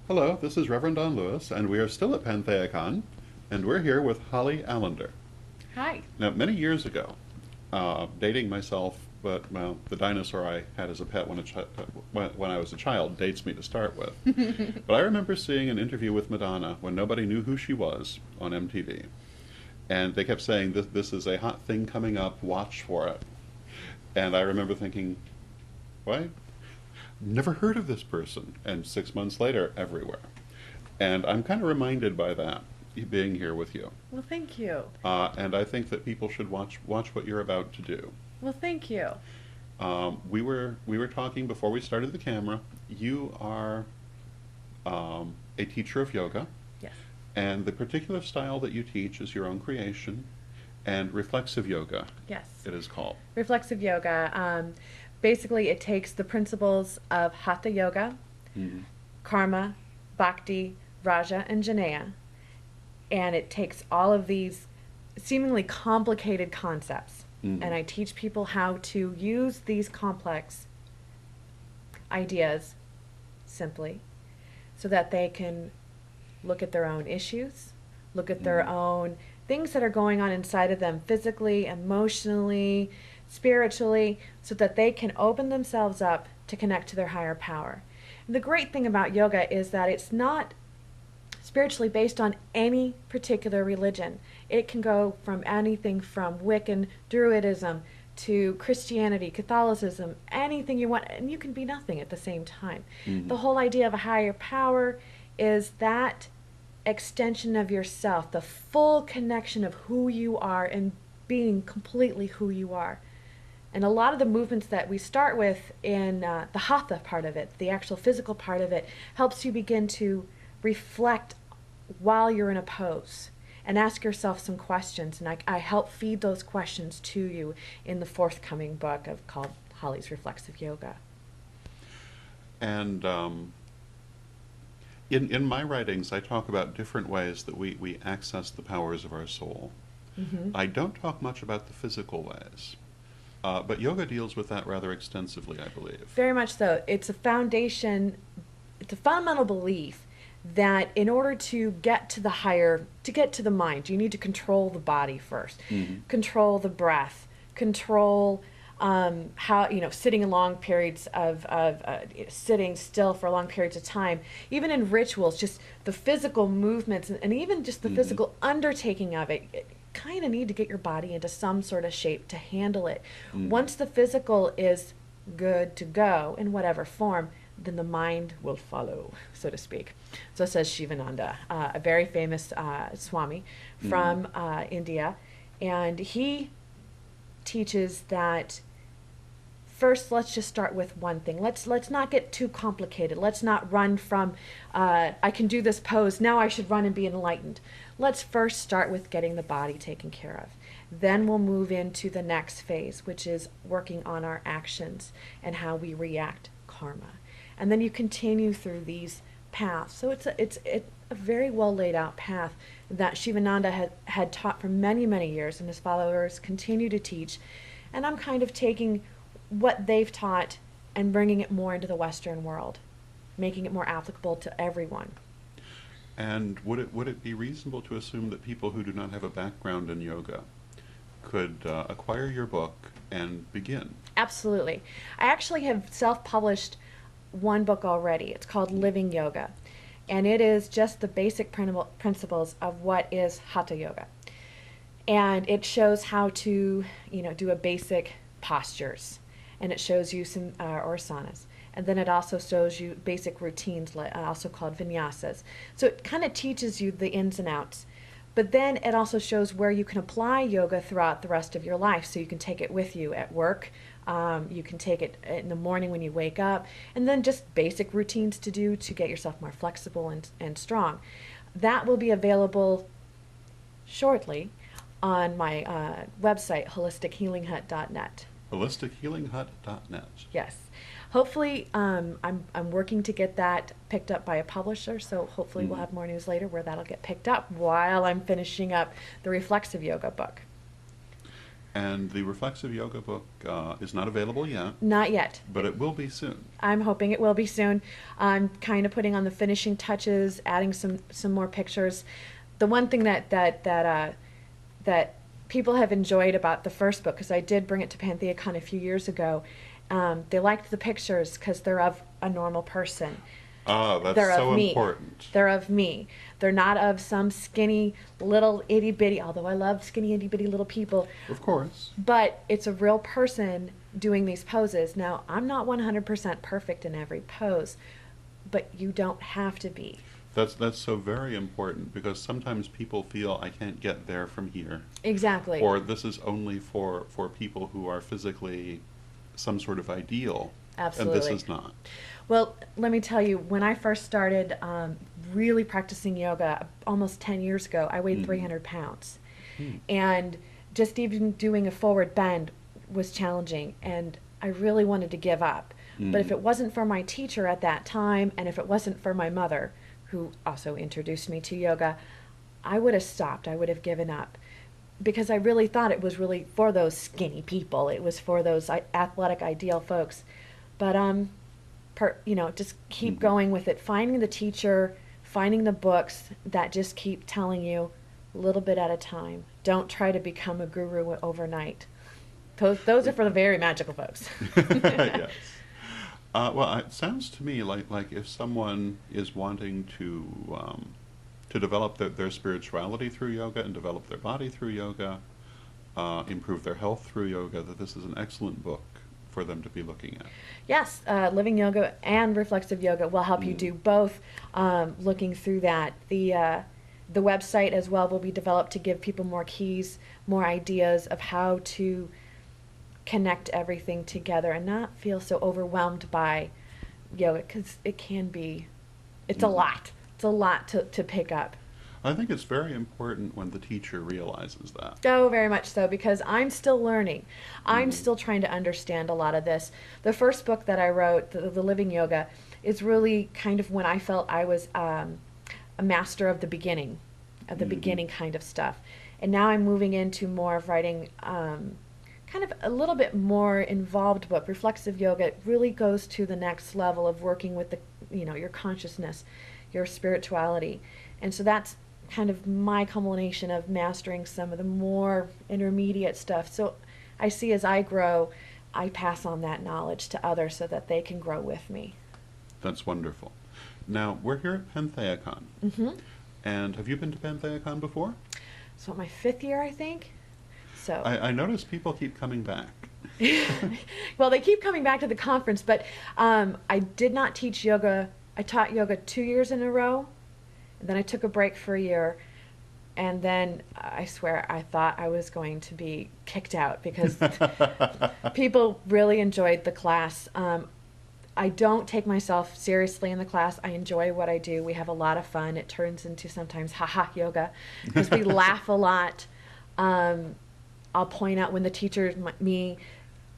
Hello, this is Reverend Don Lewis, and we are still at PantheaCon, and we're here with Holly Allender. Hi. Now, many years ago, dating myself, but well, the dinosaur I had as a pet when I was a child dates me to start with. But I remember seeing an interview with Madonna when nobody knew who she was on MTV, and they kept saying this is a hot thing coming up. Watch for it. And I remember thinking, what? Never heard of this person. And 6 months later, everywhere. And I'm kind of reminded by that, being here with you. Well, thank you. And I think that people should watch what you're about to do. Well, thank you. We were talking before we started the camera. You are a teacher of yoga, Yes. and the particular style that you teach is your own creation, and reflexive yoga, Yes. it is called. Reflexive yoga. Basically, it takes the principles of Hatha yoga, Mhm. karma, bhakti, raja, and jnana, and it takes all of these seemingly complicated concepts, Mhm. and I teach people how to use these complex ideas simply so that they can look at their own issues, look at their own things that are going on inside of them physically, emotionally, spiritually, so that they can open themselves up to connect to their higher power. And the great thing about yoga is that it's not spiritually based on any particular religion. It can go from anything from Wiccan, Druidism, to Christianity, Catholicism, anything you want, and you can be nothing at the same time. Mhm. The whole idea of a higher power is that extension of yourself, the full connection of who you are and being completely who you are. And a lot of the movements that we start with in the hatha part of it, the actual physical part of it, helps you begin to reflect while you're in a pose and ask yourself some questions. And I help feed those questions to you in the forthcoming book called Holly's Reflexive Yoga. And in my writings, I talk about different ways that we access the powers of our soul. Mm-hmm. I don't talk much about the physical ways, but yoga deals with that rather extensively, I believe. Very much so. It's a foundation, it's a fundamental belief that in order to get to the higher, to get to the mind, you need to control the body first, Mhm. control the breath, control how, sitting in long periods of sitting still for long periods of time, even in rituals, just the physical movements and even just the Mhm. physical undertaking of it kind of need to get your body into some sort of shape to handle it. Mhm. Once the physical is good to go in whatever form, then the mind will follow, so to speak. So says Shivananda, a very famous Swami from India, and he teaches that first, let's just start with one thing. Let's not get too complicated. Let's not run from I can do this pose, now I should run and be enlightened. Let's first start with getting the body taken care of. Then we'll move into the next phase, which is working on our actions and how we react, karma. And then you continue through these paths. So it's a very well laid out path that Shivananda had taught for many, many years, and his followers continue to teach. And I'm kind of taking what they've taught and bringing it more into the Western world, making it more applicable to everyone. And would it be reasonable to assume that people who do not have a background in yoga could acquire your book and begin? Absolutely. I actually have self-published one book already. It's called Living Yoga, and it is just the basic principles of what is Hatha Yoga. And it shows how to, do a basic postures, and it shows you some or asanas. And then it also shows you basic routines, also called vinyasas. So it kind of teaches you the ins and outs. But then it also shows where you can apply yoga throughout the rest of your life. So you can take it with you at work. You can take it in the morning when you wake up. And then just basic routines to do to get yourself more flexible and strong. That will be available shortly on my website, holistichealinghut.net. holistichealinghut.net. Yes. Hopefully, I'm working to get that picked up by a publisher, so hopefully we'll have more news later where that'll get picked up while I'm finishing up the Reflexive Yoga book. And the Reflexive Yoga book is not available yet, Not yet. but it will be soon. I'm hoping it will be soon. I'm kind of putting on the finishing touches, adding some more pictures. The one thing that people have enjoyed about the first book, because I did bring it to PantheaCon a few years ago, they liked the pictures because they're of a normal person. Ah, that's They're so of me. important. They're of me. They're not of some skinny little itty bitty, although I love skinny itty bitty little people. Of course. But it's a real person doing these poses. Now, I'm not 100% perfect in every pose, but you don't have to be. That's so very important, because sometimes people feel I can't get there from here. Exactly. Or this is only for people who are physically some sort of ideal. Absolutely. And this is not. Well, let me tell you, when I first started really practicing yoga almost 10 years ago, I weighed 300 pounds. And just even doing a forward bend was challenging, and I really wanted to give up. But if it wasn't for my teacher at that time, and if it wasn't for my mother, who also introduced me to yoga, I would have stopped. I would have given up. Because I really thought it was really for those skinny people. It was for those athletic, ideal folks. But just keep going with it. Finding the teacher, finding the books that just keep telling you a little bit at a time. Don't try to become a guru overnight. Those are for the very magical folks. Yes. Well, it sounds to me like if someone is wanting to develop their spirituality through yoga and develop their body through yoga, improve their health through yoga, that this is an excellent book for them to be looking at. Yes, Living Yoga and Reflexive Yoga will help you do both. Looking through that, the website as well will be developed to give people more keys, more ideas of how to connect everything together and not feel so overwhelmed by yoga, because it's a lot. It's a lot to pick up. I think it's very important when the teacher realizes that. Oh, very much so, because I'm still learning. I'm still trying to understand a lot of this. The first book that I wrote, the Living Yoga, is really kind of when I felt I was a master of the beginning kind of stuff. And now I'm moving into more of writing kind of a little bit more involved book. Reflexive Yoga really goes to the next level of working with your consciousness, your spirituality. And so that's kind of my culmination of mastering some of the more intermediate stuff. So I see as I grow, I pass on that knowledge to others so that they can grow with me. That's wonderful. Now, we're here at PantheaCon. And have you been to PantheaCon before? So my 5th year, I think. So I notice people keep coming back. Well, they keep coming back to the conference, but I did not teach yoga. I taught yoga 2 years in a row. And then I took a break for a year, and then I swear I thought I was going to be kicked out because people really enjoyed the class. I don't take myself seriously in the class. I enjoy what I do. We have a lot of fun. It turns into sometimes haha yoga because we laugh a lot. I'll point out when the teacher,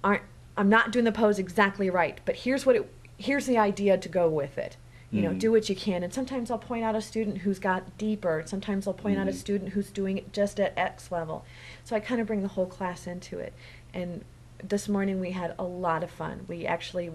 I'm not doing the pose exactly right, but here's the idea to go with it. Do what you can. And sometimes I'll point out a student who's got deeper. Sometimes I'll point out a student who's doing it just at X level. So I kind of bring the whole class into it. And this morning we had a lot of fun. We actually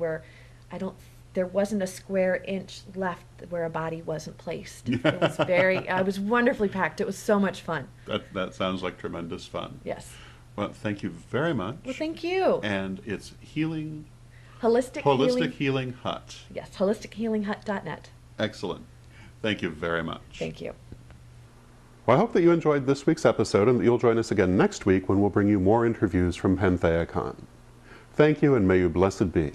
there wasn't a square inch left where a body wasn't placed. It was I was wonderfully packed. It was so much fun. That sounds like tremendous fun. Yes. Well, thank you very much. Well, thank you. And it's Holistic Healing Hut. Yes, holistichealinghut.net. Excellent. Thank you very much. Thank you. Well, I hope that you enjoyed this week's episode and that you'll join us again next week when we'll bring you more interviews from PantheaCon. Thank you, and may you blessed be.